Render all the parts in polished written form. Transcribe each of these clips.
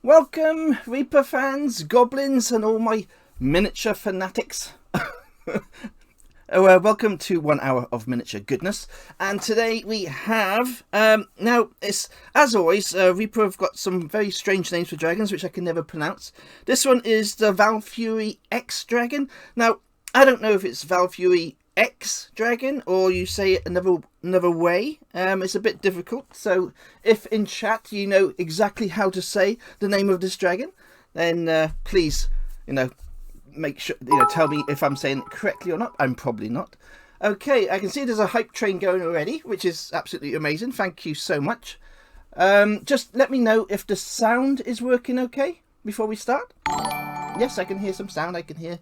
Welcome, Reaper fans, goblins, and all my miniature fanatics. Welcome to 1 hour of miniature goodness. And today we have, now, it's as always, Reaper have got some very strange names for dragons, which I can never pronounce. This one is the Valfuryx dragon. Now, I don't know if it's Valfuryx dragon or you say it another way. It's a bit difficult, so if in chat you know exactly how to say the name of this dragon, then please, make sure, tell me if I'm saying it correctly or not. I'm probably not. Okay, I can see there's a hype train going already, which is absolutely amazing. Thank you so much. Just let me know if the sound is working okay before we start. Yes, I can hear some sound. I can hear.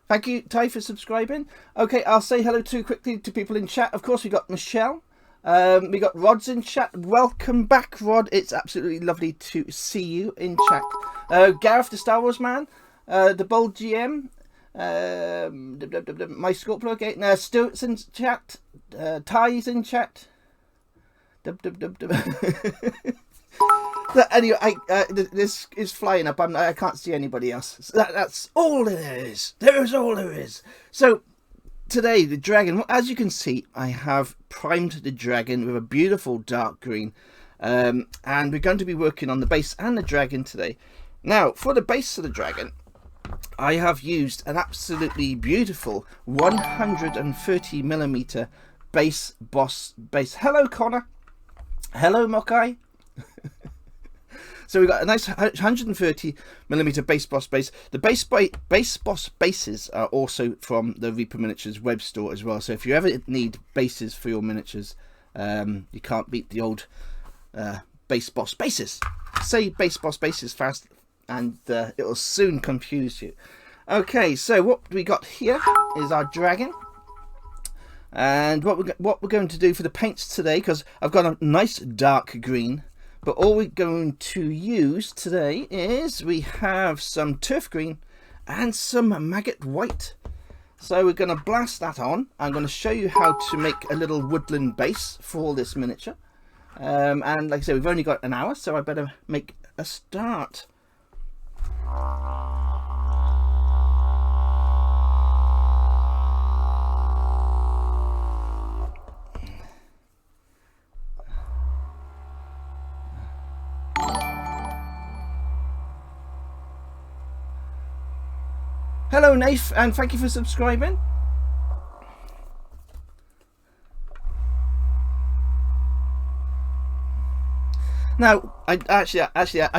Thank you, Ty, for subscribing. Okay, I'll say hello quickly to people in chat. Of course, we got Michelle. We got Rod's in chat. Welcome back, Rod. It's absolutely lovely to see you in chat. Gareth, the Star Wars man. The Bold GM. My Scorpio again. Stuart's in chat. Ty's in chat. Anyway, this is flying up. I can't see anybody else. So that's all there is. There's all there is. So today, the dragon. As you can see, I have primed the dragon with a beautiful dark green, and we're going to be working on the base and the dragon today. Now, for the base of the dragon, I have used an absolutely beautiful 130mm base boss base. Hello, Connor. Hello, Mokai. So we've got a nice 130mm base boss base. The base boss bases are also from the Reaper Miniatures web store as well. So if you ever need bases for your miniatures, you can't beat the old base boss bases. Say base boss bases fast and it'll soon confuse you. Okay, so what we got here is our dragon. And what we're going to do for the paints today, because I've got a nice dark green, but all we're going to use today is we have some turf green and some maggot white. So we're going to blast that on. I'm going to show you how to make a little woodland base for this miniature. And like I said, we've only got an hour, so I better make a start. Hello, Nath, and thank you for subscribing. Now, I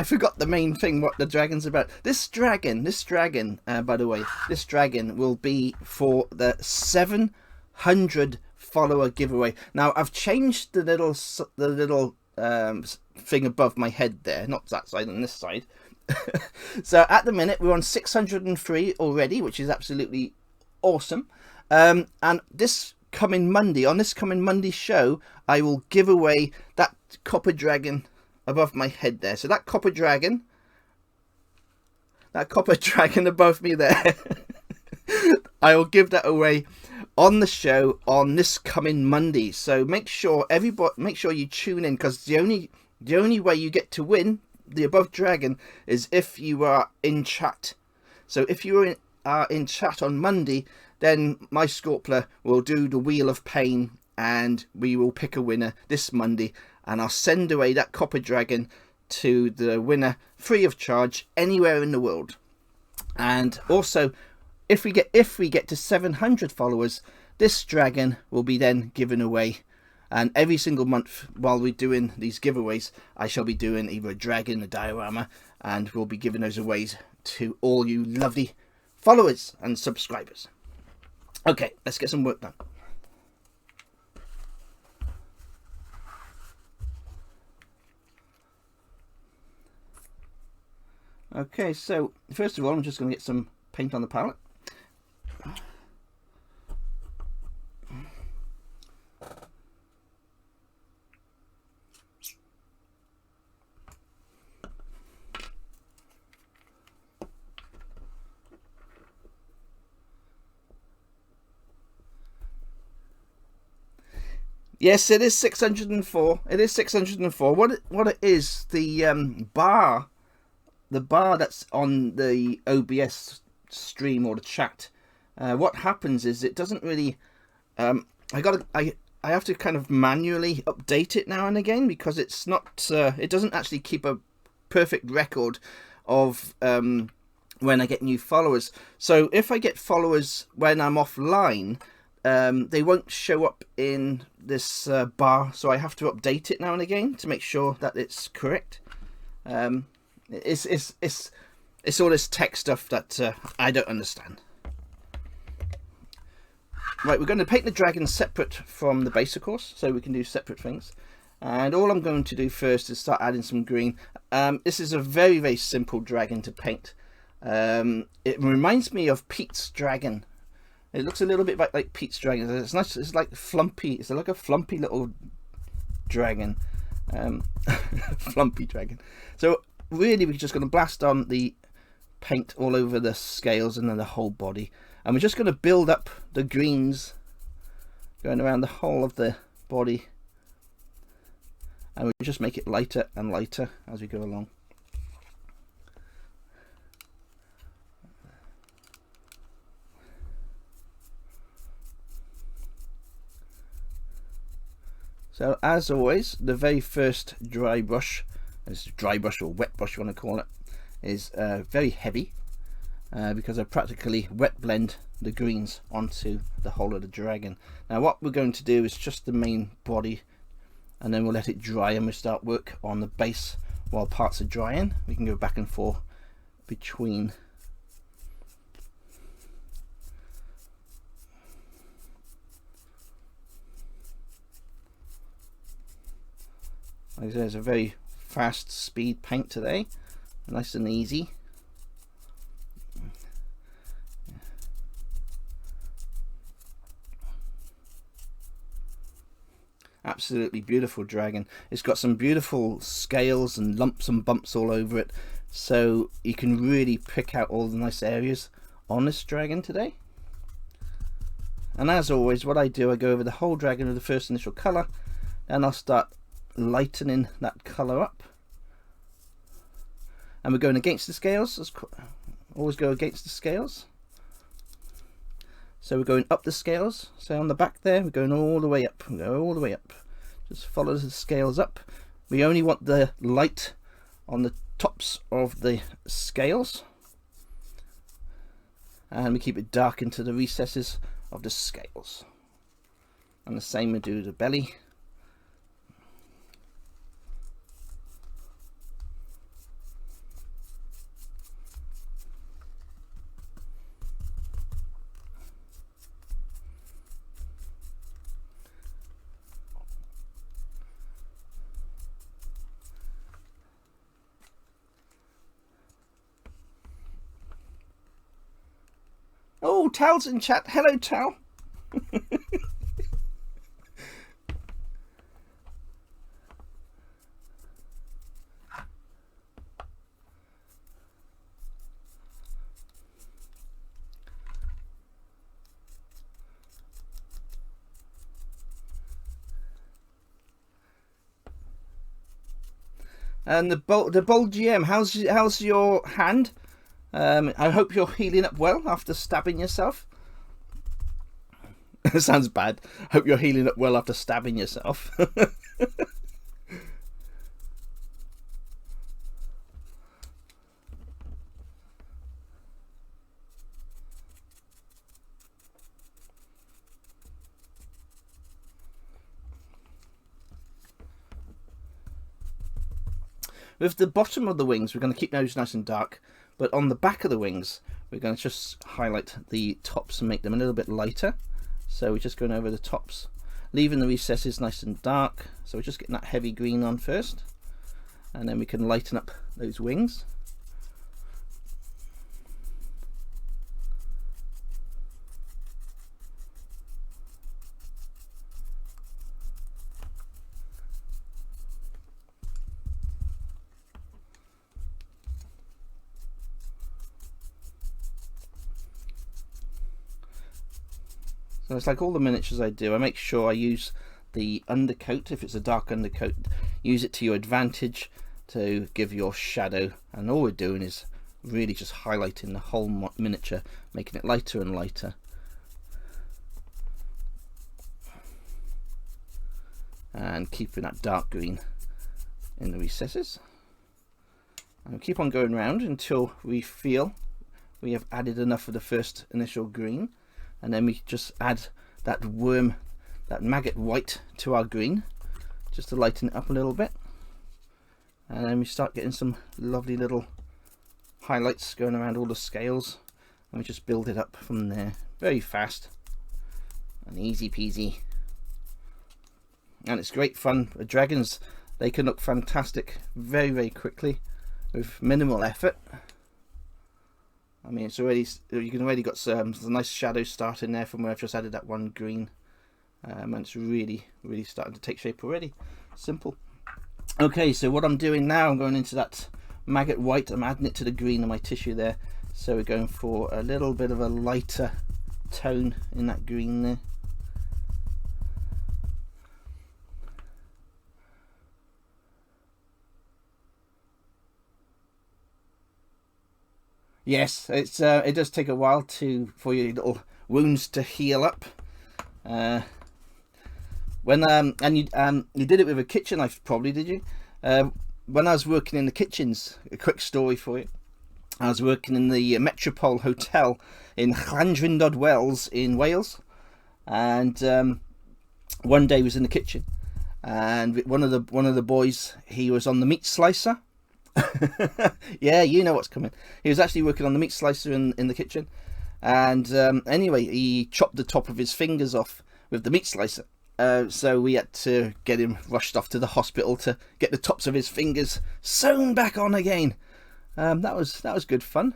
forgot the main thing, what the dragon's about. This dragon, by the way, this dragon will be for the 700 follower giveaway. Now, I've changed the little thing above my head there, not that side, on this side. So at the minute we're on 603 already, which is absolutely awesome. And this coming Monday show, I will give away that copper dragon above my head there. So that copper dragon above me there, I will give that away on the show on this coming Monday. So make sure you tune in, because the only way you get to win the above dragon is if you are in chat. So if you are in chat on Monday, then my Scorpler will do the Wheel of Pain and we will pick a winner this Monday, and I'll send away that copper dragon to the winner free of charge anywhere in the world. And also, if we get to 700 followers, this dragon will be then given away. And every single month while we're doing these giveaways, I shall be doing either a dragon, a diorama, and we'll be giving those away to all you lovely followers and subscribers. Okay, let's get some work done. Okay, so first of all, I'm just going to get some paint on the palette. Yes, it is 604. It is 604. What it is, the bar the bar that's on the OBS stream or the chat, what happens is it doesn't really, I have to kind of manually update it now and again, because it's not, it doesn't actually keep a perfect record of when I get new followers. So if I get followers when I'm offline, they won't show up in this bar, so I have to update it now and again to make sure that it's correct. It's all this tech stuff that I don't understand. Right, we're going to paint the dragon separate from the base, of course, so we can do separate things. And all I'm going to do first is start adding some green. This is a very, very simple dragon to paint. It reminds me of Pete's dragon. It looks a little bit like Pete's dragon. It's nice. It's like flumpy. It's like a flumpy little dragon. Flumpy dragon. So really, we're just going to blast on the paint all over the scales and then the whole body. And we're just going to build up the greens going around the whole of the body. And we just make it lighter and lighter as we go along. So as always, the very first dry brush, or wet brush you want to call it, is very heavy because I practically wet blend the greens onto the whole of the dragon. Now what we're going to do is just the main body, and then we'll let it dry and we'll start work on the base while parts are drying. We can go back and forth between. Like I said, it's a very fast speed paint today, nice and easy. Absolutely beautiful dragon. It's got some beautiful scales and lumps and bumps all over it, so you can really pick out all the nice areas on this dragon today. And as always, what I do, I go over the whole dragon with the first initial colour, and I'll start lightening that colour up. And we're going against the scales. Always go against the scales. So we're going up the scales. So on the back there, we're going all the way up. We go all the way up. Just follow the scales up. We only want the light on the tops of the scales, and we keep it dark into the recesses of the scales. And the same we do the belly. Oh, Tal's in chat. Hello, Tal. And the bold GM, how's your hand? I hope you're healing up well after stabbing yourself. Sounds bad. Hope you're healing up well after stabbing yourself. With the bottom of the wings, we're going to keep those nice and dark, but on the back of the wings, we're going to just highlight the tops and make them a little bit lighter. So we're just going over the tops, leaving the recesses nice and dark. So we're just getting that heavy green on first, and then we can lighten up those wings. So it's like all the miniatures I do, I make sure I use the undercoat. If it's a dark undercoat, use it to your advantage to give your shadow, and all we're doing is really just highlighting the whole miniature, making it lighter and lighter. And keeping that dark green in the recesses. And we'll keep on going around until we feel we have added enough of the first initial green, and then we just add that worm, that maggot white to our green, just to lighten it up a little bit. And then we start getting some lovely little highlights going around all the scales, and we just build it up from there very fast and easy peasy. And it's great fun. The dragons, they can look fantastic very quickly with minimal effort. I mean, it's already, you can already got some nice shadows starting there from where I've just added that one green, and it's really starting to take shape already. Simple. Okay, so what I'm doing now, I'm going into that maggot white. I'm adding it to the green of my tissue there, so we're going for a little bit of a lighter tone in that green there. Yes, it's it does take a while for your little wounds to heal up. When and you did it with a kitchen knife, probably, did you? When I was working in the kitchens, a quick story for you. I was working in the Metropole Hotel in Llandrindod Wells in Wales, and one day I was in the kitchen, and one of the boys, he was on the meat slicer. Yeah, you know what's coming. He was actually working on the meat slicer in the kitchen, and anyway, he chopped the top of his fingers off with the meat slicer. So we had to get him rushed off to the hospital to get the tops of his fingers sewn back on again. That was good fun.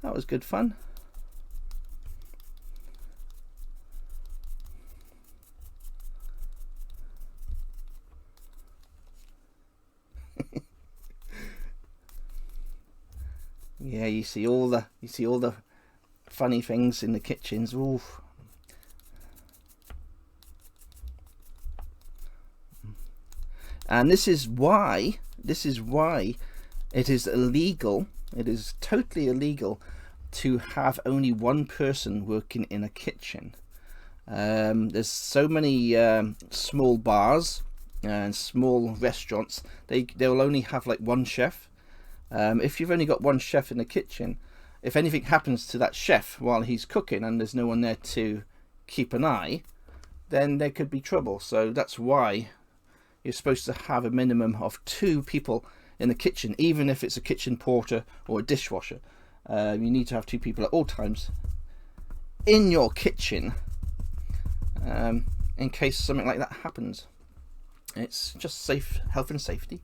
That was good fun. Yeah, you see all the funny things in the kitchens. Oof. And this is why it is illegal. It is totally illegal to have only one person working in a kitchen. There's so many small bars and small restaurants. They'll only have like one chef. If you've only got one chef in the kitchen, if anything happens to that chef while he's cooking and there's no one there to keep an eye, then there could be trouble. So that's why you're supposed to have a minimum of 2 people in the kitchen, even if it's a kitchen porter or a dishwasher. You need to have 2 people at all times in your kitchen, in case something like that happens. It's just safe, health and safety.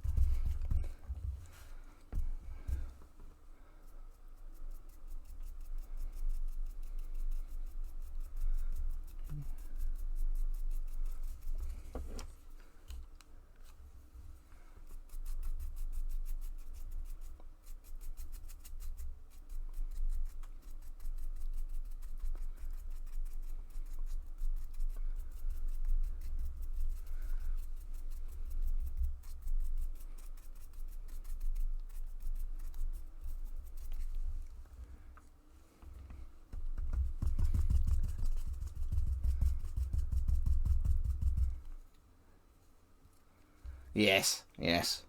Yes. Yes,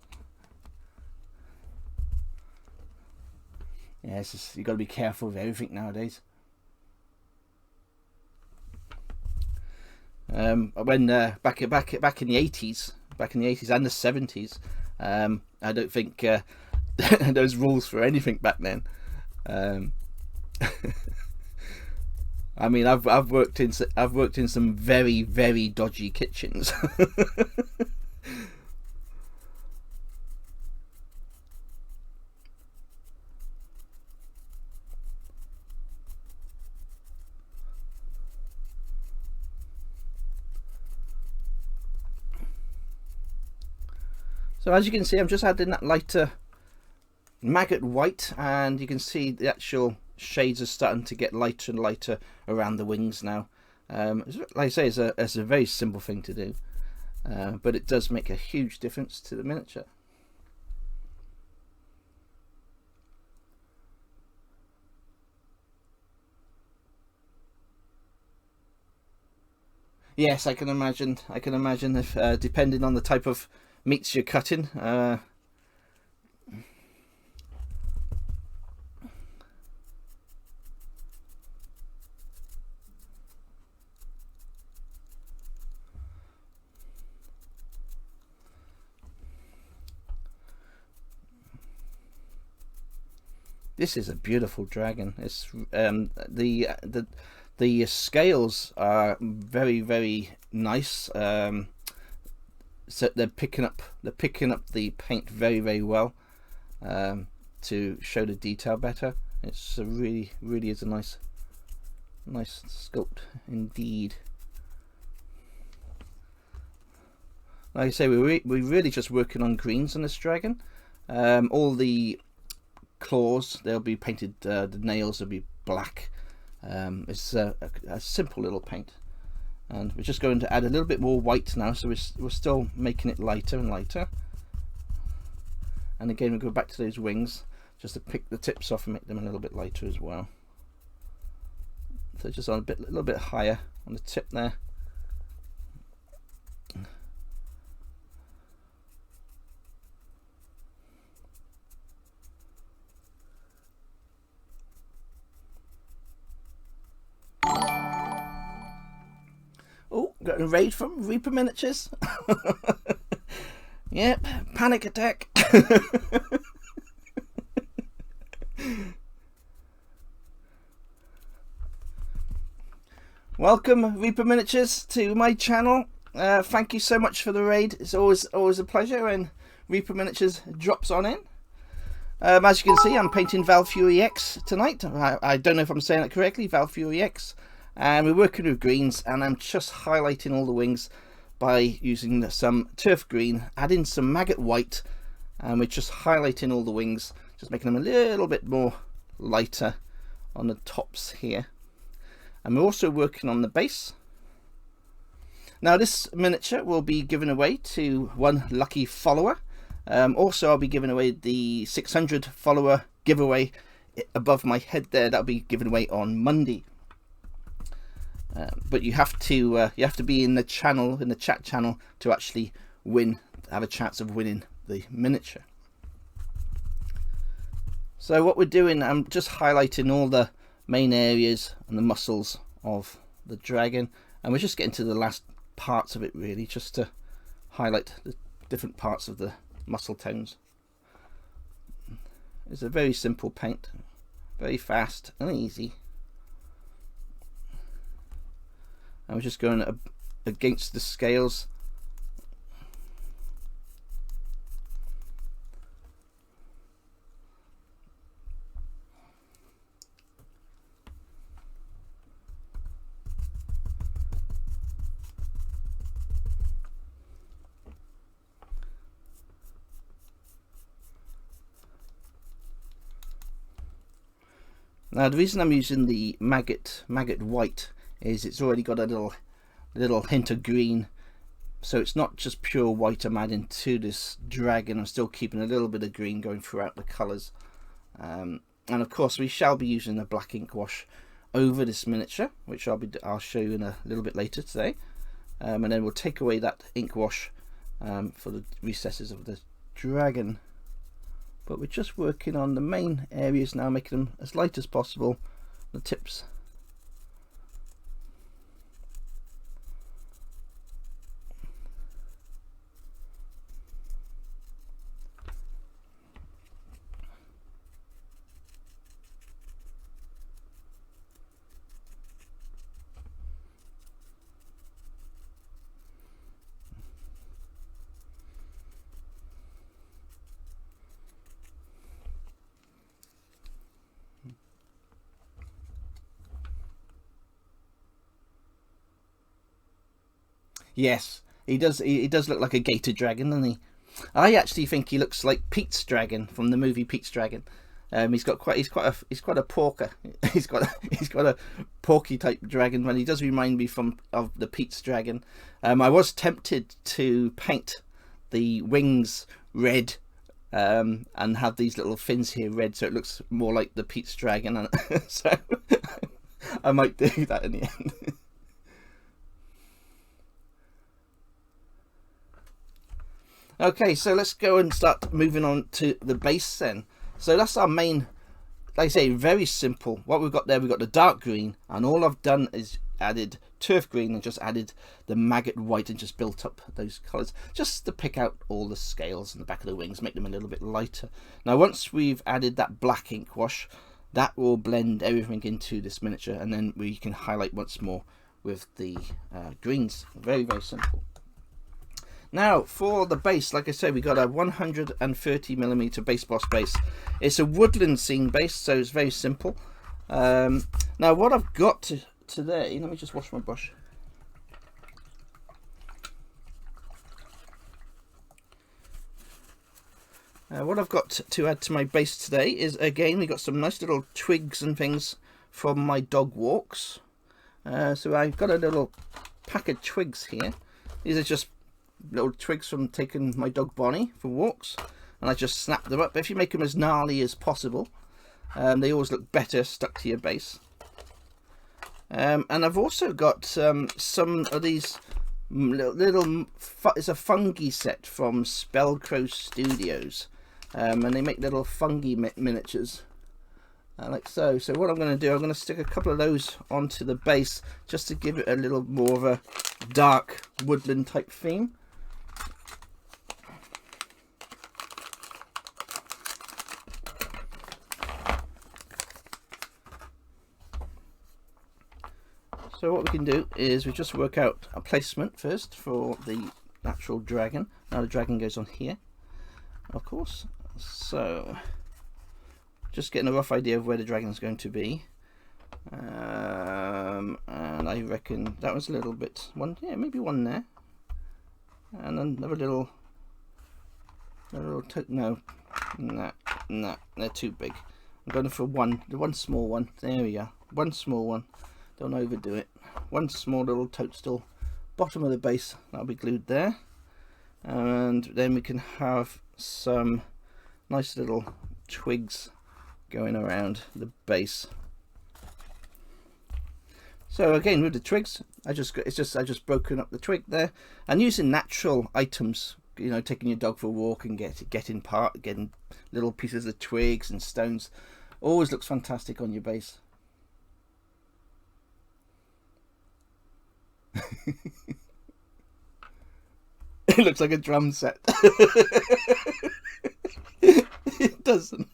you got to be careful with everything nowadays. When back in the 80s, and the 70s, I don't think those rules for anything back then. I mean, I've worked in some very dodgy kitchens. So as you can see, I'm just adding that lighter maggot white, and you can see the actual shades are starting to get lighter and lighter around the wings now. Like I say, it's a very simple thing to do, but it does make a huge difference to the miniature. Yes, I can imagine. I can imagine if depending on the type of meats you're cutting. This is a beautiful dragon. It's the scales are very nice. So they're picking up the paint very well to show the detail better. It's a really is a nice sculpt indeed. Like I say, we're really just working on greens on this dragon. All the claws, they'll be painted, the nails will be black. It's a simple little paint, and we're just going to add a little bit more white now, so we're still making it lighter and lighter. And again, we go back to those wings just to pick the tips off and make them a little bit lighter as well. So just on a little bit higher on the tip there. Oh, got a raid from Reaper Miniatures. Yep, panic attack. Welcome, Reaper Miniatures, to my channel. Thank you so much for the raid. It's always a pleasure when Reaper Miniatures drops on in. As you can see, I'm painting Valfuryx tonight. I don't know if I'm saying it correctly, Valfuryx. And we're working with greens, and I'm just highlighting all the wings by using some turf green, adding some maggot white, and we're just highlighting all the wings, just making them a little bit more lighter on the tops here. And we're also working on the base. Now this miniature will be given away to one lucky follower. Also, I'll be giving away the 600 follower giveaway above my head there. That'll be given away on Monday. But you have to be in the channel, in the chat channel, to actually win, have a chance of winning the miniature. So what we're doing, I'm just highlighting all the main areas and the muscles of the dragon, and we're just getting to the last parts of it really, just to highlight the different parts of the muscle tones. It's a very simple paint, very fast and easy. And we're just going against the scales. Now the reason I'm using the maggot white is it's already got a little hint of green, so it's not just pure white I'm adding to this dragon. I'm still keeping a little bit of green going throughout the colours, and of course we shall be using a black ink wash over this miniature, which I'll show you in a little bit later today, and then we'll take away that ink wash for the recesses of the dragon. But we're just working on the main areas now, making them as light as possible, the tips. Yes, he does. He does look like a gator dragon, doesn't he? I actually think he looks like Pete's dragon from the movie Pete's Dragon. He's quite a porker. he's got a porky type dragon, and he does remind me of the Pete's Dragon. I was tempted to paint the wings red and have these little fins here red, so it looks more like the Pete's Dragon. And so I might do that in the end. Okay, so let's go and start moving on to the base then. So that's our main, like I say, very simple. What we've got there, we've got the dark green, and all I've done is added turf green and just added the maggot white and just built up those colours just to pick out all the scales in the back of the wings, make them a little bit lighter. Now once we've added that black ink wash, that will blend everything into this miniature, and then we can highlight once more with the greens. Very, very simple. Now for the base, like I said, we got a 130mm base boss base. It's a woodland scene base, so it's very simple. Now what I've got today, let me just wash my brush. What I've got to add to my base today is, again, we got some nice little twigs and things from my dog walks. So I've got a little pack of twigs here. These are just little twigs from taking my dog Bonnie for walks, and I just snap them up. If you make them as gnarly as possible, they always look better stuck to your base. And I've also got some of these little it's a fungi set from Spellcrow Studios, and they make little fungi miniatures like so. So what I'm going to do, I'm going to stick a couple of those onto the base just to give it a little more of a dark woodland type theme. So what we can do is we just work out a placement first for the actual dragon. Now the dragon goes on here, of course. So just getting a rough idea of where the dragon's going to be. And I reckon that was a little bit, yeah, maybe one there. And another little no, they're too big. I'm going for the one small one. There we are, one small one. Don't overdo it. One small little toadstool, bottom of the base, that'll be glued there, and then we can have some nice little twigs going around the base. So again, with the twigs, I just broken up the twig there, and using natural items, you know, taking your dog for a walk and getting little pieces of twigs and stones, always looks fantastic on your base. It looks like a drum set. It doesn't.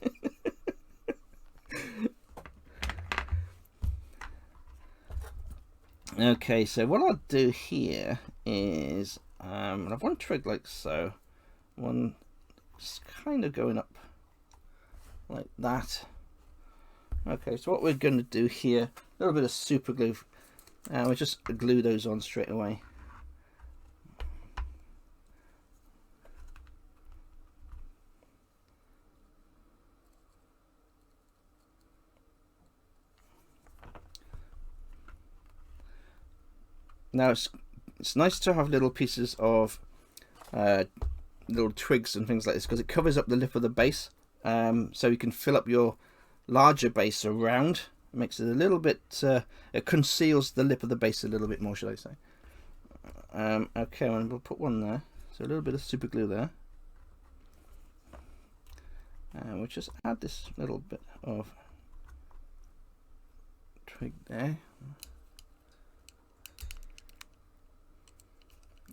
Okay, so what I'll do here is I have one twig like so, one just kind of going up like that. Okay, so what we're going to do here, a little bit of super glue, and we'll just glue those on straight away. Now it's nice to have little pieces of little twigs and things like this, because it covers up the lip of the base, so you can fill up your larger base around. It makes it a little bit, it conceals the lip of the base a little bit more, should I say. Okay, and we'll put one there, so a little bit of super glue there, and we'll just add this little bit of twig there.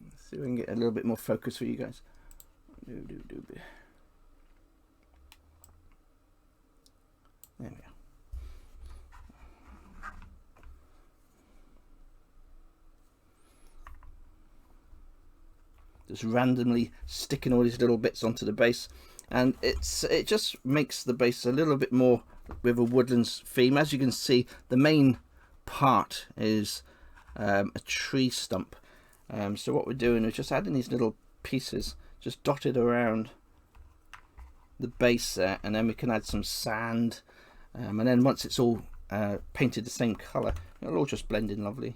Let's see if we can get a little bit more focus for you guys. There we go. Just randomly sticking all these little bits onto the base, and it just makes the base a little bit more with a woodlands theme. As you can see, the main part is a tree stump, so what we're doing is just adding these little pieces just dotted around the base there, and then we can add some sand, and then once it's all painted the same color, it'll all just blend in lovely.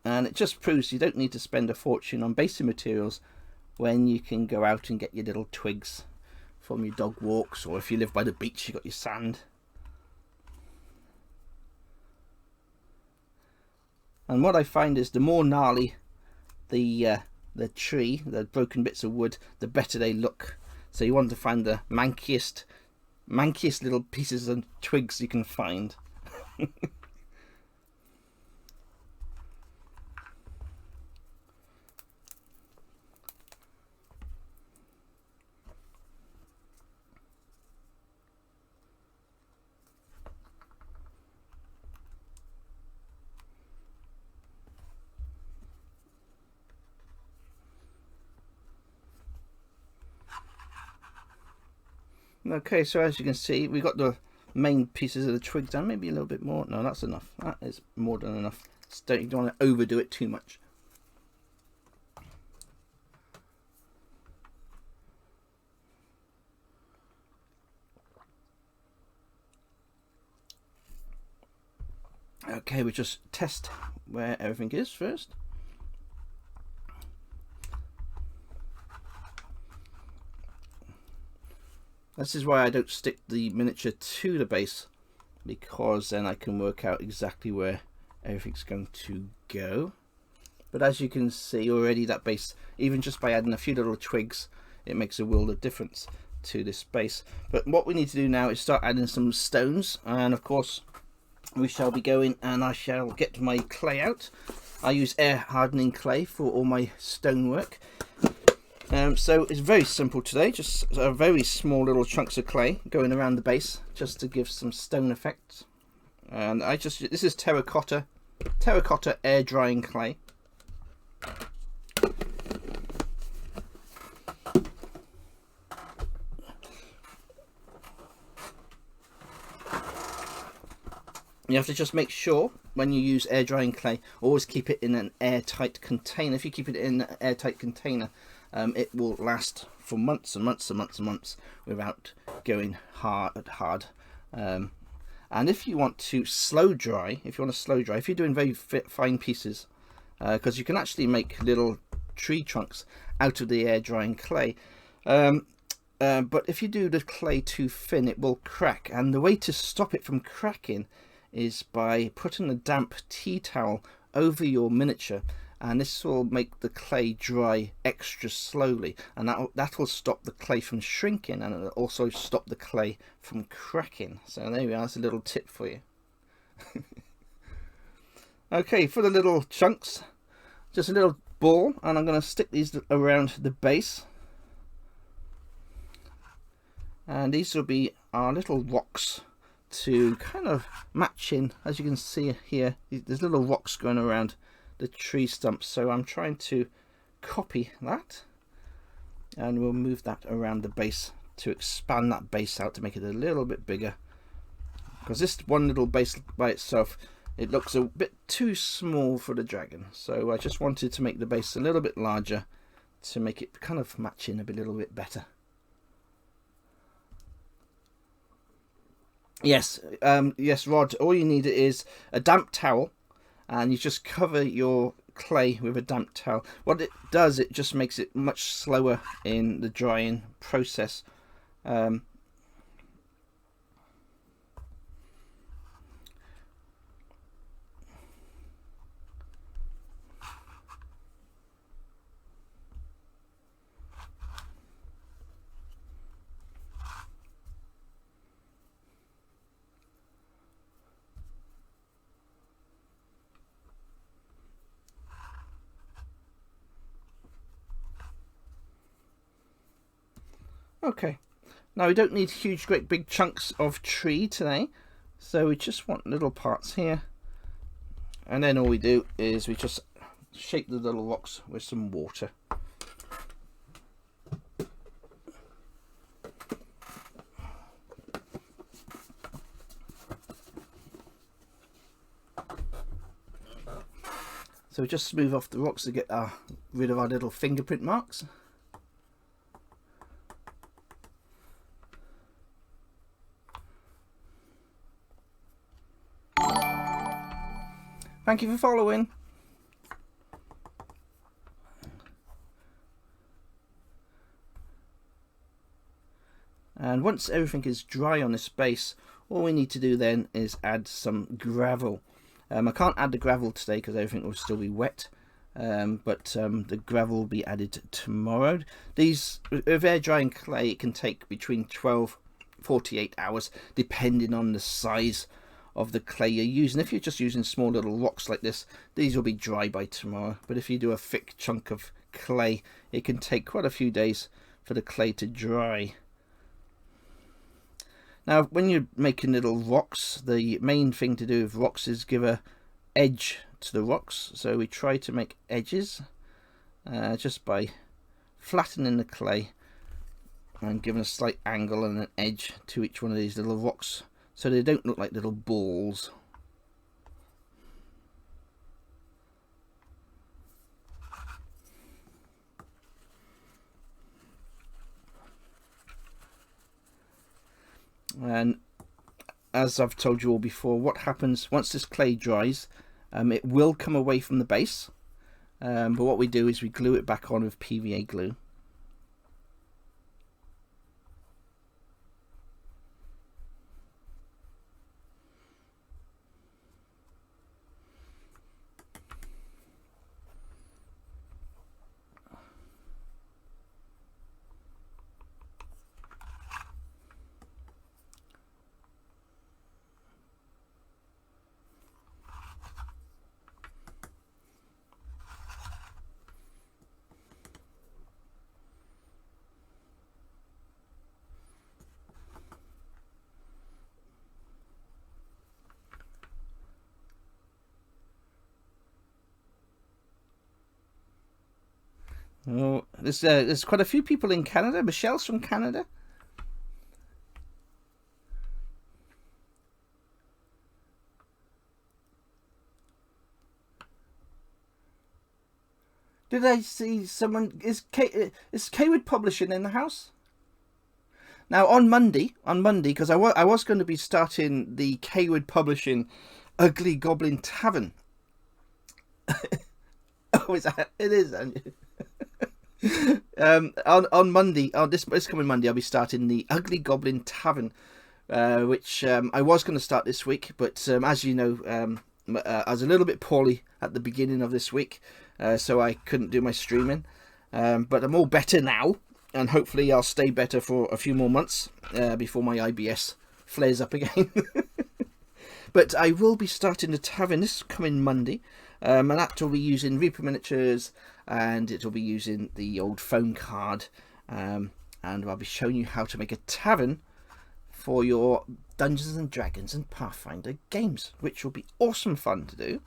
And it just proves you don't need to spend a fortune on basing materials when you can go out and get your little twigs from your dog walks, or if you live by the beach, you got your sand. And what I find is the more gnarly the the tree, the broken bits of wood, the better they look. So you want to find the mankiest little pieces and twigs you can find. Okay, so as you can see, we got the main pieces of the twigs down. Maybe a little bit more. No, that's enough. That is more than enough. You don't want to overdo it too much. Okay, we just test where everything is first. This is why I don't stick the miniature to the base, because then I can work out exactly where everything's going to go. But as you can see already, that base, even just by adding a few little twigs, it makes a world of difference to this base. But what we need to do now is start adding some stones, and of course we shall be going, and I shall get my clay out. I use air hardening clay for all my stonework. So it's very simple today, just a very small little chunks of clay going around the base just to give some stone effects. And this is terracotta air drying clay. You have to just make sure when you use air drying clay, always keep it in an airtight container. If you keep it in an airtight container, it will last for months and months and months and months without going hard. And if you want to slow dry, if you're doing very fine pieces, because you can actually make little tree trunks out of the air drying clay. But if you do the clay too thin, it will crack, and the way to stop it from cracking is by putting a damp tea towel over your miniature, and this will make the clay dry extra slowly, and that will stop the clay from shrinking, and it will also stop the clay from cracking. So there we are, that's a little tip for you. Okay, for the little chunks, just a little ball, and I'm going to stick these around the base, and these will be our little rocks to kind of match in. As you can see here, there's little rocks going around the tree stumps, so I'm trying to copy that, and we'll move that around the base to expand that base out to make it a little bit bigger, because this one little base by itself, it looks a bit too small for the dragon. So I just wanted to make the base a little bit larger to make it kind of match in a little bit better. Yes, Rod, all you need is a damp towel, and you just cover your clay with a damp towel. What it does, it just makes it much slower in the drying process. Okay, now we don't need great big chunks of tree today, so we just want little parts here, and then all we do is we just shape the little rocks with some water. So we just smooth off the rocks to get rid of our little fingerprint marks. Thank you for following. And once everything is dry on this base, all we need to do then is add some gravel. I can't add the gravel today because everything will still be wet, but the gravel will be added tomorrow. These, with air drying clay, it can take between 48 hours depending on the size of the clay you're using. If you're just using small little rocks like this, these will be dry by tomorrow, but if you do a thick chunk of clay, it can take quite a few days for the clay to dry. Now when you're making little rocks, the main thing to do with rocks is give a edge to the rocks. So we try to make edges just by flattening the clay and giving a slight angle and an edge to each one of these little rocks so they don't look like little balls. And as I've told you all before, what happens once this clay dries, it will come away from the base, but what we do is we glue it back on with PVA glue. Oh, there's quite a few people in Canada. Michelle's from Canada. Did I see someone? Is Kaywood Publishing in the house? Now on Monday, because I was going to be starting the Kaywood Publishing Ugly Goblin Tavern. Oh, is that? It is. On Monday, this coming Monday, I'll be starting the Ugly Goblin Tavern, which I was going to start this week, but as you know, I was a little bit poorly at the beginning of this week, so I couldn't do my streaming. But I'm all better now, and hopefully I'll stay better for a few more months before my IBS flares up again. But I will be starting the tavern this coming Monday, and that will be using Reaper miniatures, and it will be using the old phone card, and I'll be showing you how to make a tavern for your Dungeons and Dragons and Pathfinder games, which will be awesome fun to do.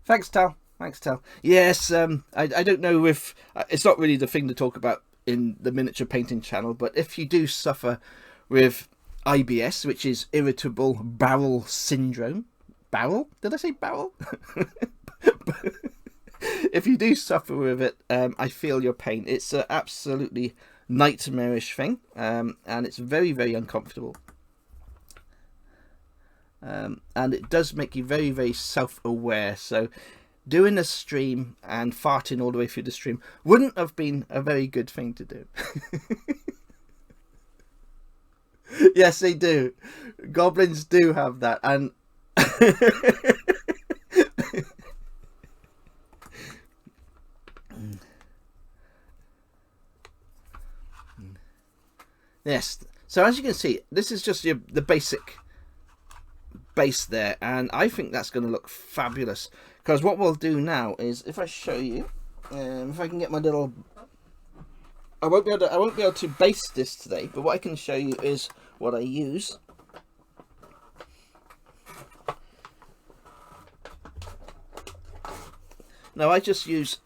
Thanks, Tal. Thanks, Tal. Yes, I don't know if it's not really the thing to talk about in the miniature painting channel, but if you do suffer with IBS, which is irritable bowel syndrome. Bowel? Did I say bowel? If you do suffer with it, I feel your pain. It's an absolutely nightmarish thing, and it's very, very uncomfortable. And it does make you very, very self-aware. So doing a stream and farting all the way through the stream wouldn't have been a very good thing to do. Yes, they do. Goblins do have that, and yes. So as you can see, this is just the basic base there, and I think that's going to look fabulous. Because what we'll do now is, if I show you, if I can get my little, I won't be able to base this today, but what I can show you is what I use. Now I just use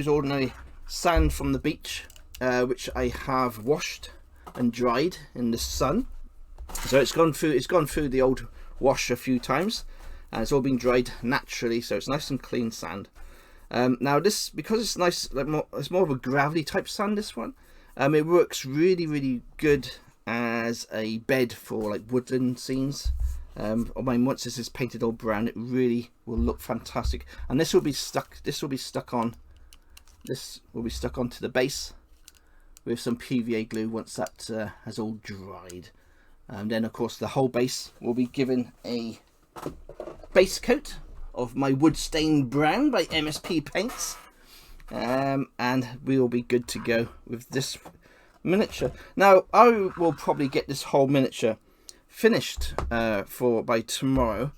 ordinary sand from the beach, which I have washed and dried in the sun. So it's gone through the old wash a few times, and it's all been dried naturally, so it's nice and clean sand. Now this, because it's nice, like it's more of a gravelly type sand, this one, it works really, really good as a bed for like woodland scenes. On mine, once this is painted all brown, it really will look fantastic, and this will be stuck onto the base with some PVA glue once that has all dried. Then of course the whole base will be given a base coat of my wood stained brown by MSP Paints, and we will be good to go with this miniature. Now I will probably get this whole miniature finished by tomorrow,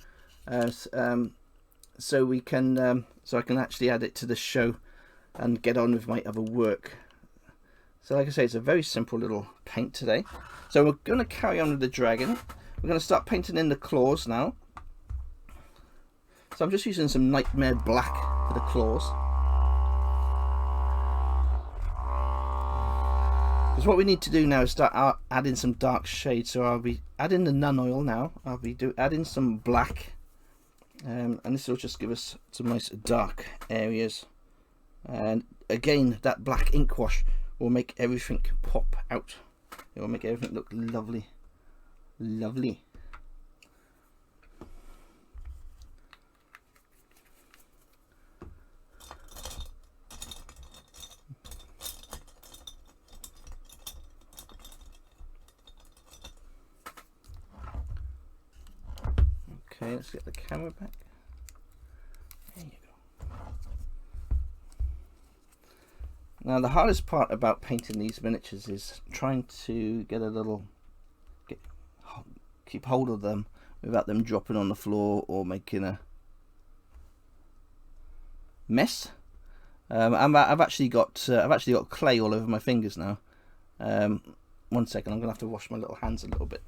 so we can so I can actually add it to the show and get on with my other work. So like I say, it's a very simple little paint today. So we're going to carry on with the dragon. We're going to start painting in the claws now. So I'm just using some Nightmare Black for the claws. Because what we need to do now is start adding some dark shades. So I'll be adding the nun oil now. I'll be adding some black. And this will just give us some nice dark areas. And again, that black ink wash will make everything pop out. It will make everything look lovely. Lovely. Okay, let's get the camera back. There you go. Now the hardest part about painting these miniatures is trying to get keep hold of them without them dropping on the floor or making a mess. I've actually got clay all over my fingers now. 1 second, I'm gonna have to wash my little hands a little bit.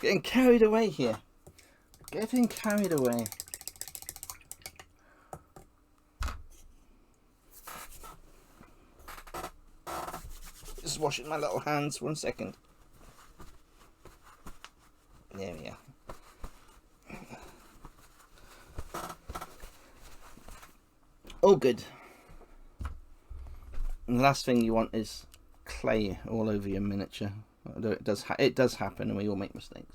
Getting carried away here. Getting carried away. Just washing my little hands. 1 second. There we are. All good. And the last thing you want is clay all over your miniature. Although it does happen, and we all make mistakes.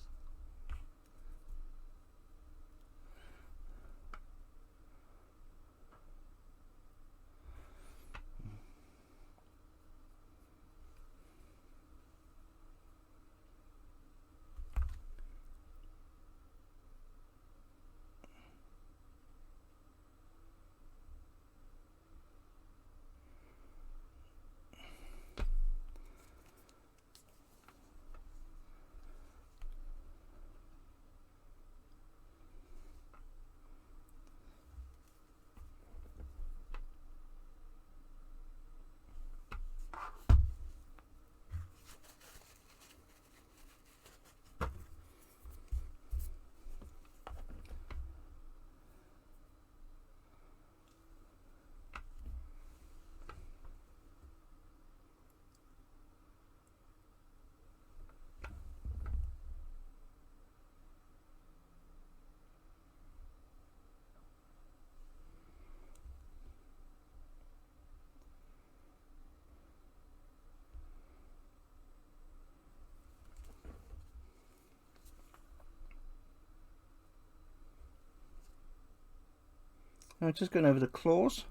Now just going over the claws.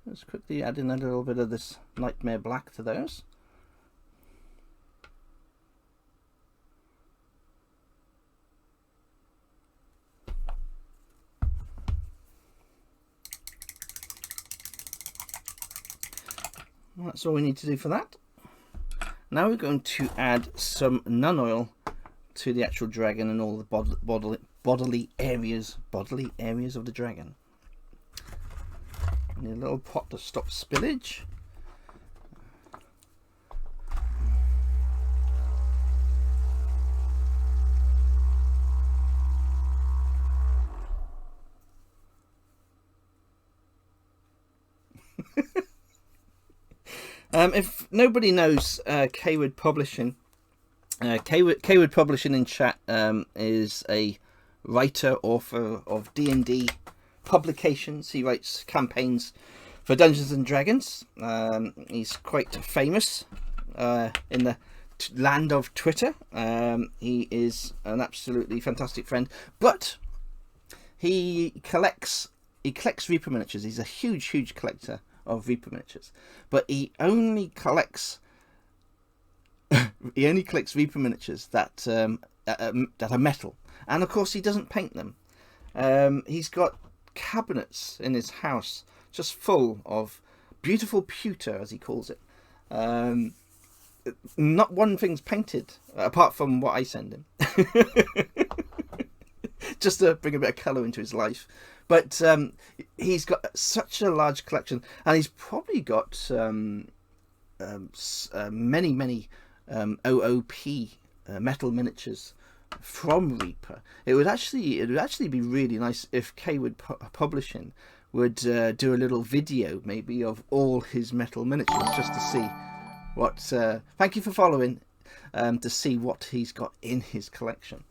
Let's quickly add in a little bit of this Nightmare Black to those. That's all we need to do for that. Now we're going to add some nun oil to the actual dragon and all the bodily areas of the dragon. Need a little pot to stop spillage. If nobody knows Kwood Publishing, Kwood Publishing in chat is a writer, author of D&D publications. He writes campaigns for Dungeons and Dragons. He's quite famous in the land of Twitter. He is an absolutely fantastic friend, but he collects Reaper miniatures. He's a huge collector of Reaper miniatures, but he only collects he only collects Reaper miniatures that are metal, and of course he doesn't paint them. He's got cabinets in his house just full of beautiful pewter, as he calls it. Not one thing's painted apart from what I send him. Just to bring a bit of colour into his life. But he's got such a large collection, and he's probably got many OOP metal miniatures from Reaper. It would actually be really nice if Kaywood Publishing would do a little video maybe of all his metal miniatures, just to see what. Thank you for following. To see what he's got in his collection.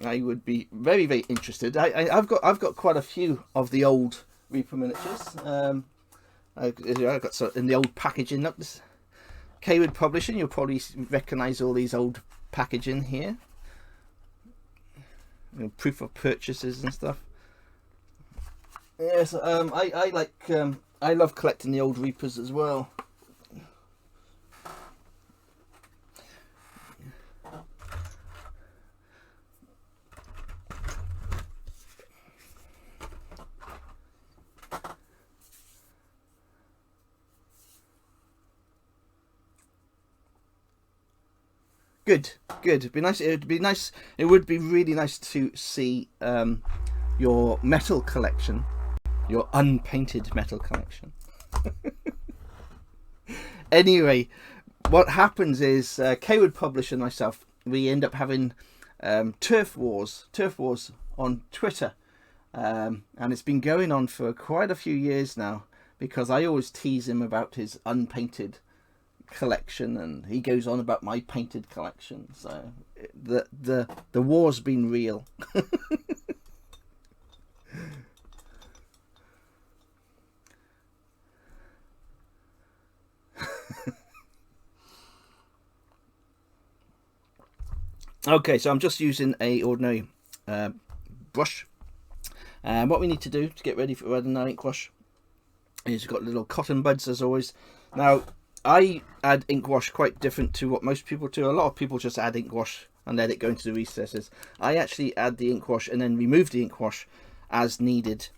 I would be very, very interested. I've got quite a few of the old Reaper miniatures. I've got some in the old packaging. Look, this Kaywood Publishing. You'll probably recognise all these old packaging here. You know, proof of purchases and stuff. Yes, I love collecting the old Reapers as well. Good. It'd be nice. It would be really nice to see your metal collection, your unpainted metal collection. Anyway, what happens is Kaywood Publisher and myself, we end up having turf wars on Twitter, and it's been going on for quite a few years now, because I always tease him about his unpainted collection, and he goes on about my painted collection. So the war's been real. Okay, so I'm just using a ordinary brush, and what we need to do to get ready for adding our ink wash is we've got little cotton buds as always. Now I add ink wash quite different to what most people do. A lot of people just add ink wash and let it go into the recesses. I actually add the ink wash and then remove the ink wash as needed.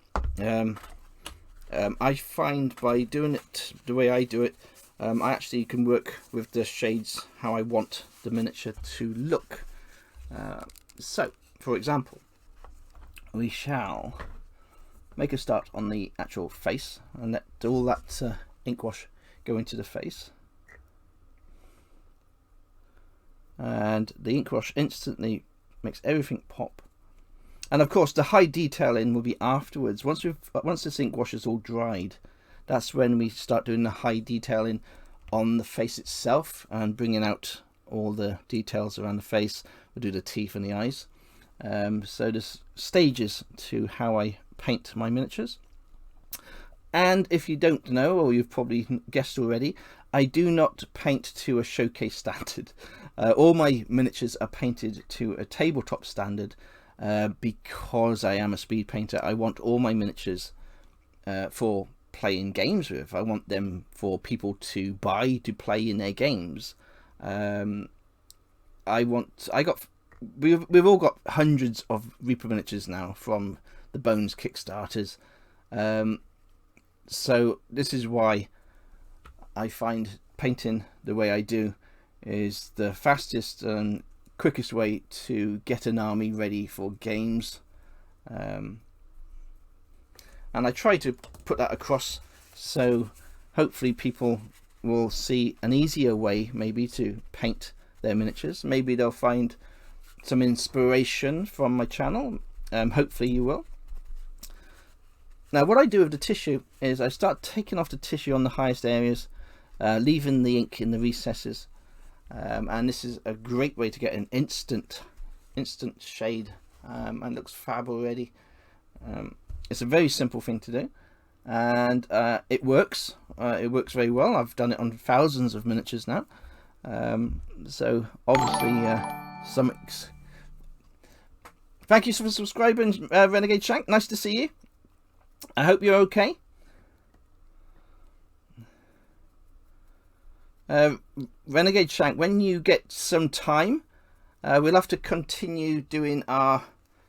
I find by doing it the way I do it, I actually can work with the shades how I want the miniature to look. So, for example, we shall make a start on the actual face and let all that ink wash go into the face, and the ink wash instantly makes everything pop. And of course the high detailing will be afterwards. Once this ink wash is all dried, that's when we start doing the high detailing on the face itself and bringing out all the details around the face. We'll do the teeth and the eyes. So there's stages to how I paint my miniatures. And if you don't know, or you've probably guessed already, I do not paint to a showcase standard. All my miniatures are painted to a tabletop standard because I am a speed painter. I want all my miniatures for playing games with. I want them for people to buy to play in their games. We've all got hundreds of Reaper miniatures now from the Bones Kickstarters. So this is why I find painting the way I do is the fastest and quickest way to get an army ready for games. And I try to put that across, so hopefully people will see an easier way maybe to paint their miniatures. Maybe they'll find some inspiration from my channel. Hopefully you will. Now what I do with the tissue is I start taking off the tissue on the highest areas, leaving the ink in the recesses, and this is a great way to get an instant shade, and looks fab already. It's a very simple thing to do, and it works very well. I've done it on thousands of miniatures now, so obviously thank you for subscribing, Renegade Shank. Nice to see you. I hope you're okay. Renegade Shank, when you get some time, we'll have to continue doing our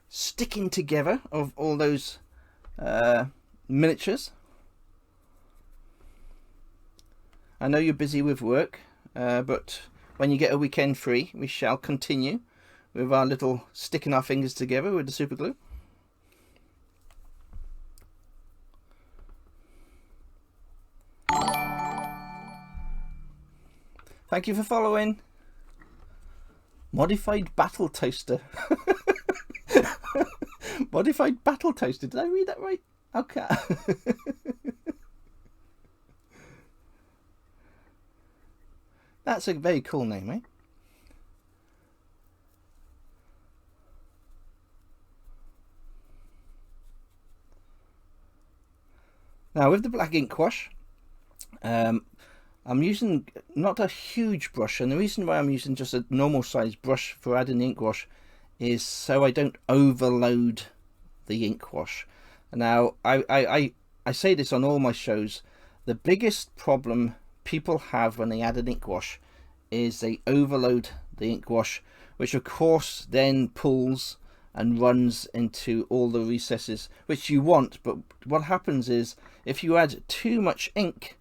sticking together of all those miniatures. I know you're busy with work, but when you get a weekend free, we shall continue with our little sticking our fingers together with the super glue. Thank you for following. Modified Battle Toaster. Modified Battle Toaster. Did I read that right? Okay. That's a very cool name, eh? Now with the black ink wash, I'm using not a huge brush, and the reason why I'm using just a normal size brush for adding ink wash is so I don't overload the ink wash. Now I say this on all my shows, the biggest problem people have when they add an ink wash is they overload the ink wash, which of course then pulls and runs into all the recesses which you want. But what happens is if you add too much ink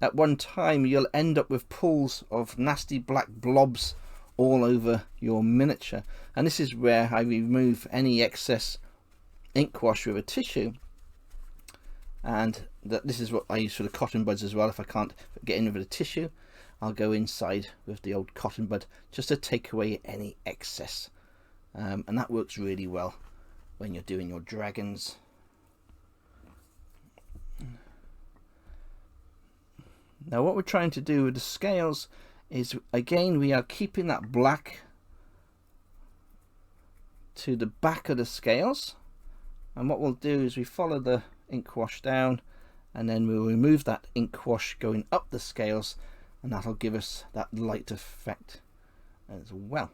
at one time, you'll end up with pools of nasty black blobs all over your miniature. And this is where I remove any excess ink wash with a tissue, and this is what I use for the cotton buds as well. If I can't get in with a tissue, I'll go inside with the old cotton bud just to take away any excess, and that works really well when you're doing your dragons. Now what we're trying to do with the scales is, again, we are keeping that black to the back of the scales, and what we'll do is we follow the ink wash down, and then we'll remove that ink wash going up the scales, and that'll give us that light effect as well.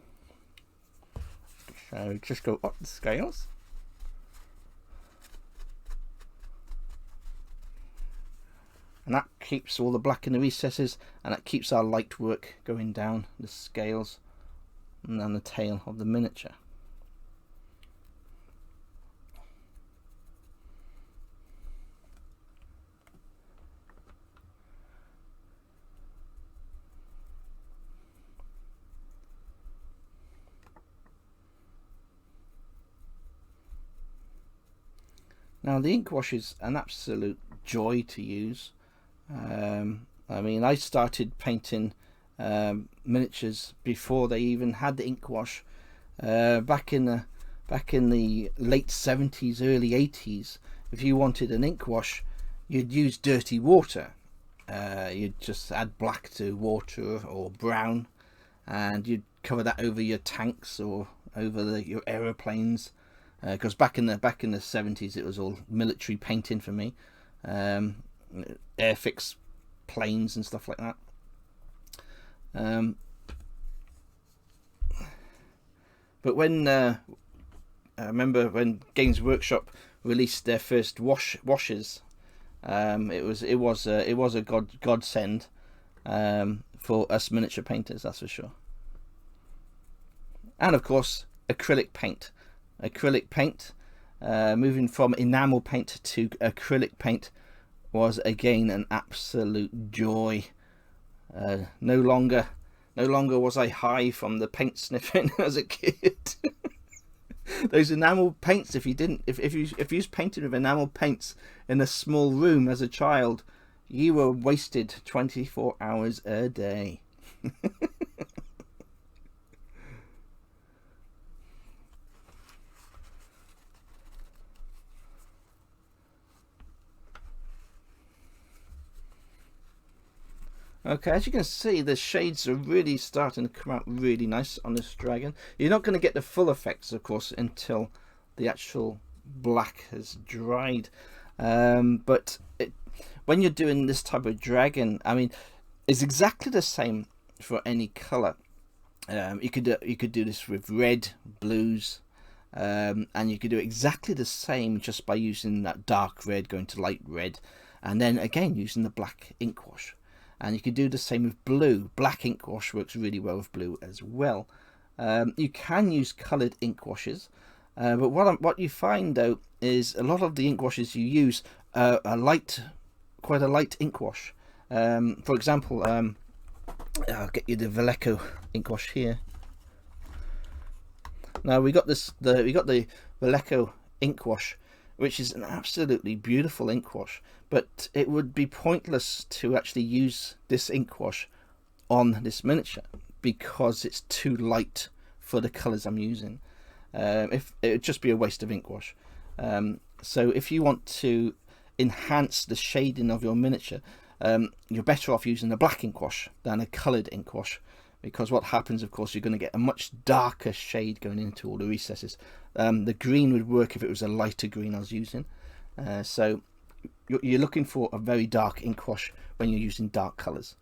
So just go up the scales, and that keeps all the black in the recesses, and that keeps our light work going down the scales and down the tail of the miniature. Now the ink wash is an absolute joy to use. I mean, I started painting miniatures before they even had the ink wash. Back in the late 70s, early 80s, if you wanted an ink wash, you'd use dirty water. You'd just add black to water or brown, and you'd cover that over your tanks or over your aeroplanes. Because back in the 70s, it was all military painting for me, airfix planes and stuff like that. But when I remember when Games Workshop released their first washes, it was a godsend for us miniature painters, that's for sure. And of course, acrylic paint. Moving from enamel paint to acrylic paint was again an absolute joy. No longer was I high from the paint sniffing as a kid. Those enamel paints, if you was painting with enamel paints in a small room as a child, you were wasted 24 hours a day. Okay, as you can see, the shades are really starting to come out really nice on this dragon. You're not going to get the full effects, of course, until the actual black has dried. But when you're doing this type of dragon, I mean, it's exactly the same for any color. You could do this with red, blues, and you could do exactly the same just by using that dark red going to light red, and then again using the black ink wash. And you can do the same with blue. Black ink wash works really well with blue as well. You can use coloured ink washes, but what you find though is a lot of the ink washes you use are quite a light ink wash. For example, I'll get you the Valfuryx ink wash here. Now we got the Valfuryx ink wash, which is an absolutely beautiful ink wash, but it would be pointless to actually use this ink wash on this miniature because it's too light for the colours I'm using. If it would just be a waste of ink wash. So if you want to enhance the shading of your miniature, you're better off using a black ink wash than a coloured ink wash, because what happens, of course, you're going to get a much darker shade going into all the recesses. The green would work if it was a lighter green I was using. So you're looking for a very dark ink wash when you're using dark colours.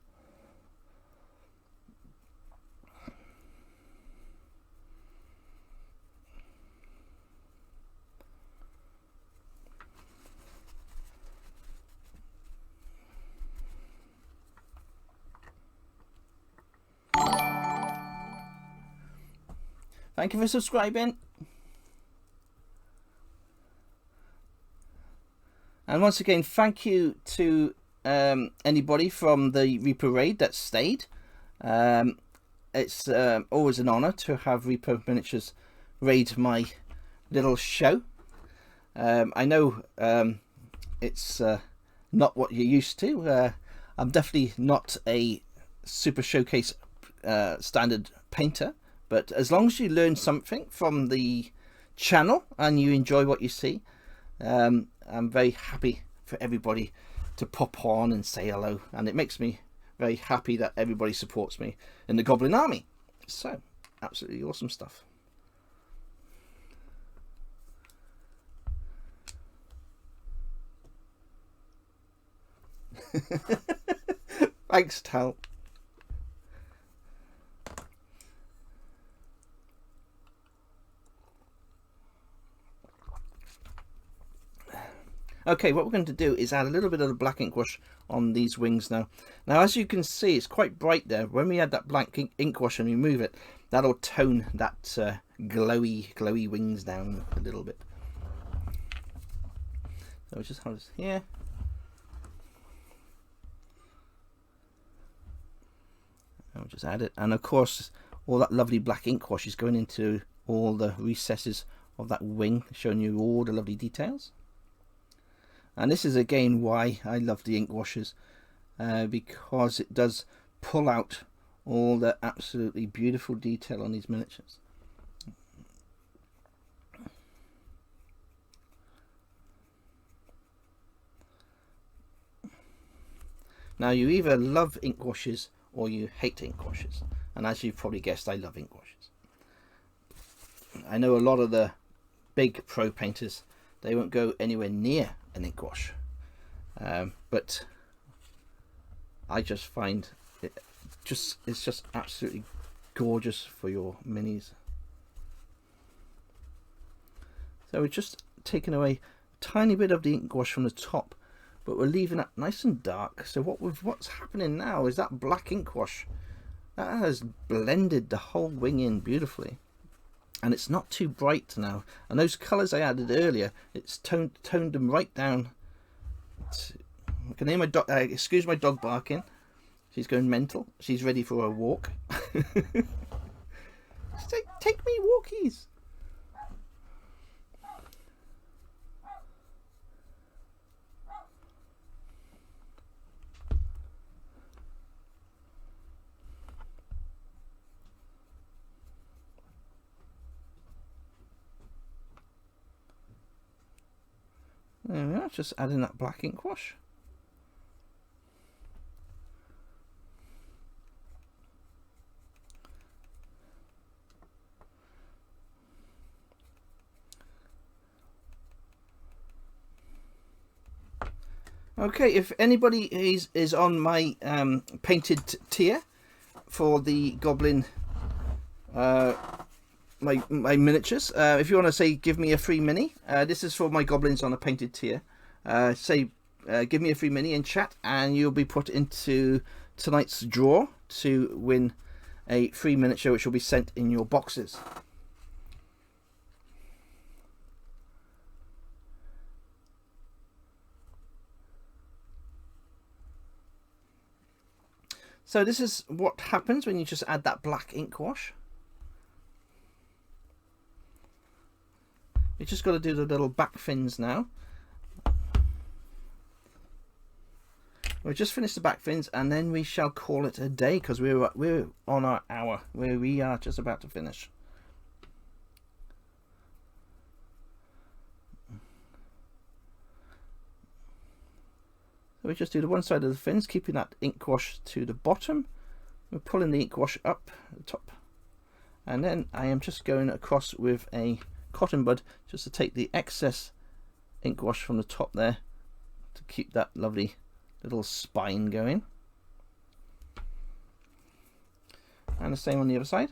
Thank you for subscribing. And once again, thank you to anybody from the Reaper raid that stayed. It's always an honour to have Reaper Miniatures raid my little show. I know it's not what you're used to. I'm definitely not a Super Showcase standard painter. But as long as you learn something from the channel and you enjoy what you see, I'm very happy for everybody to pop on and say hello. And it makes me very happy that everybody supports me in the Goblin Army. So, absolutely awesome stuff. Thanks, Tal. Okay, what we're going to do is add a little bit of the black ink wash on these wings now. Now, as you can see, it's quite bright there. When we add that black ink wash and remove it, that'll tone that glowy wings down a little bit. So just hold this here. And we'll just add it. And of course, all that lovely black ink wash is going into all the recesses of that wing, showing you all the lovely details. And this is again why I love the ink washes, because it does pull out all the absolutely beautiful detail on these miniatures. Now, you either love ink washes or you hate ink washes, and as you've probably guessed, I love ink washes. I know a lot of the big pro painters, they won't go anywhere near an ink wash, but I just find it's just absolutely gorgeous for your minis. So we're just taking away a tiny bit of the ink wash from the top, but we're leaving it nice and dark. So what's happening now is that black ink wash that has blended the whole wing in beautifully. And it's not too bright now, and those colours I added earlier, it's toned them right down. I can hear my dog. Excuse my dog barking. She's going mental. She's ready for a walk. Take me walkies. There we are, just adding that black ink wash. Okay, if anybody is on my painted tier for the Goblin my miniatures, if you want to say give me a free mini, this is for my goblins on a painted tier, give me a free mini in chat and you'll be put into tonight's draw to win a free miniature which will be sent in your boxes. So this is what happens when you just add that black ink wash. You just got to do the little back fins now. We'll just finish the back fins and then we shall call it a day, because we're on our hour where we are just about to finish. So we just do the one side of the fins, keeping that ink wash to the bottom. We're pulling the ink wash up the top, and then I am just going across with a cotton bud just to take the excess ink wash from the top there to keep that lovely little spine going. And the same on the other side.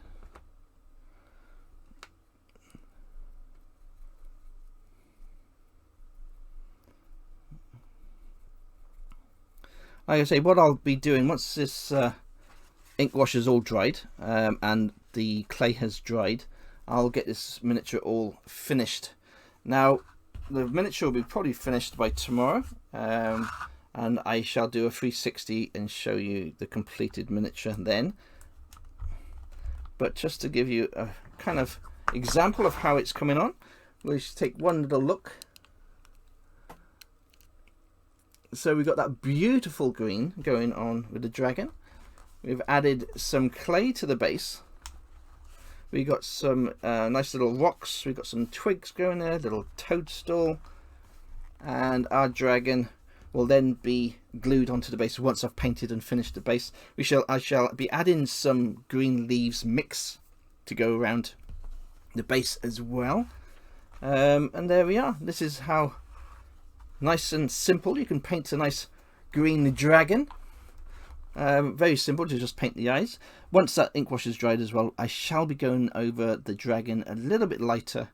Like I say, what I'll be doing once this ink wash is all dried and the clay has dried, I'll get this miniature all finished. Now the miniature will be probably finished by tomorrow, and I shall do a 360 and show you the completed miniature then. But just to give you a kind of example of how it's coming on, we'll just take one little look. So we've got that beautiful green going on with the dragon. We've added some clay to the base. We got some nice little rocks. We've got some twigs going there, little toadstool, and our dragon will then be glued onto the base once I've painted and finished the base. I shall be adding some green leaves mix to go around the base as well. And there we are. This is how nice and simple you can paint a nice green dragon. Very simple to just paint the eyes. Once that ink wash is dried as well, I shall be going over the dragon a little bit lighter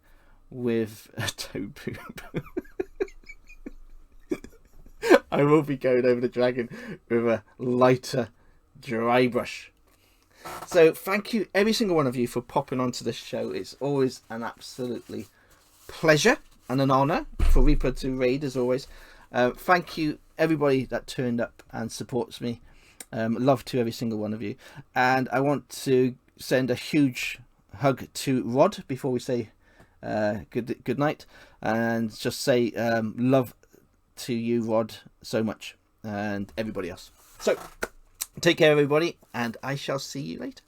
with a toad poop. I will be going over the dragon with a lighter dry brush. So thank you every single one of you for popping onto this show. It's always an absolutely pleasure and an honour for Reaper to raid as always. Thank you everybody that turned up and supports me. Love to every single one of you, and I want to send a huge hug to Rod before we say good night, and just say love to you, Rod, so much, and everybody else. So take care everybody, and I shall see you later.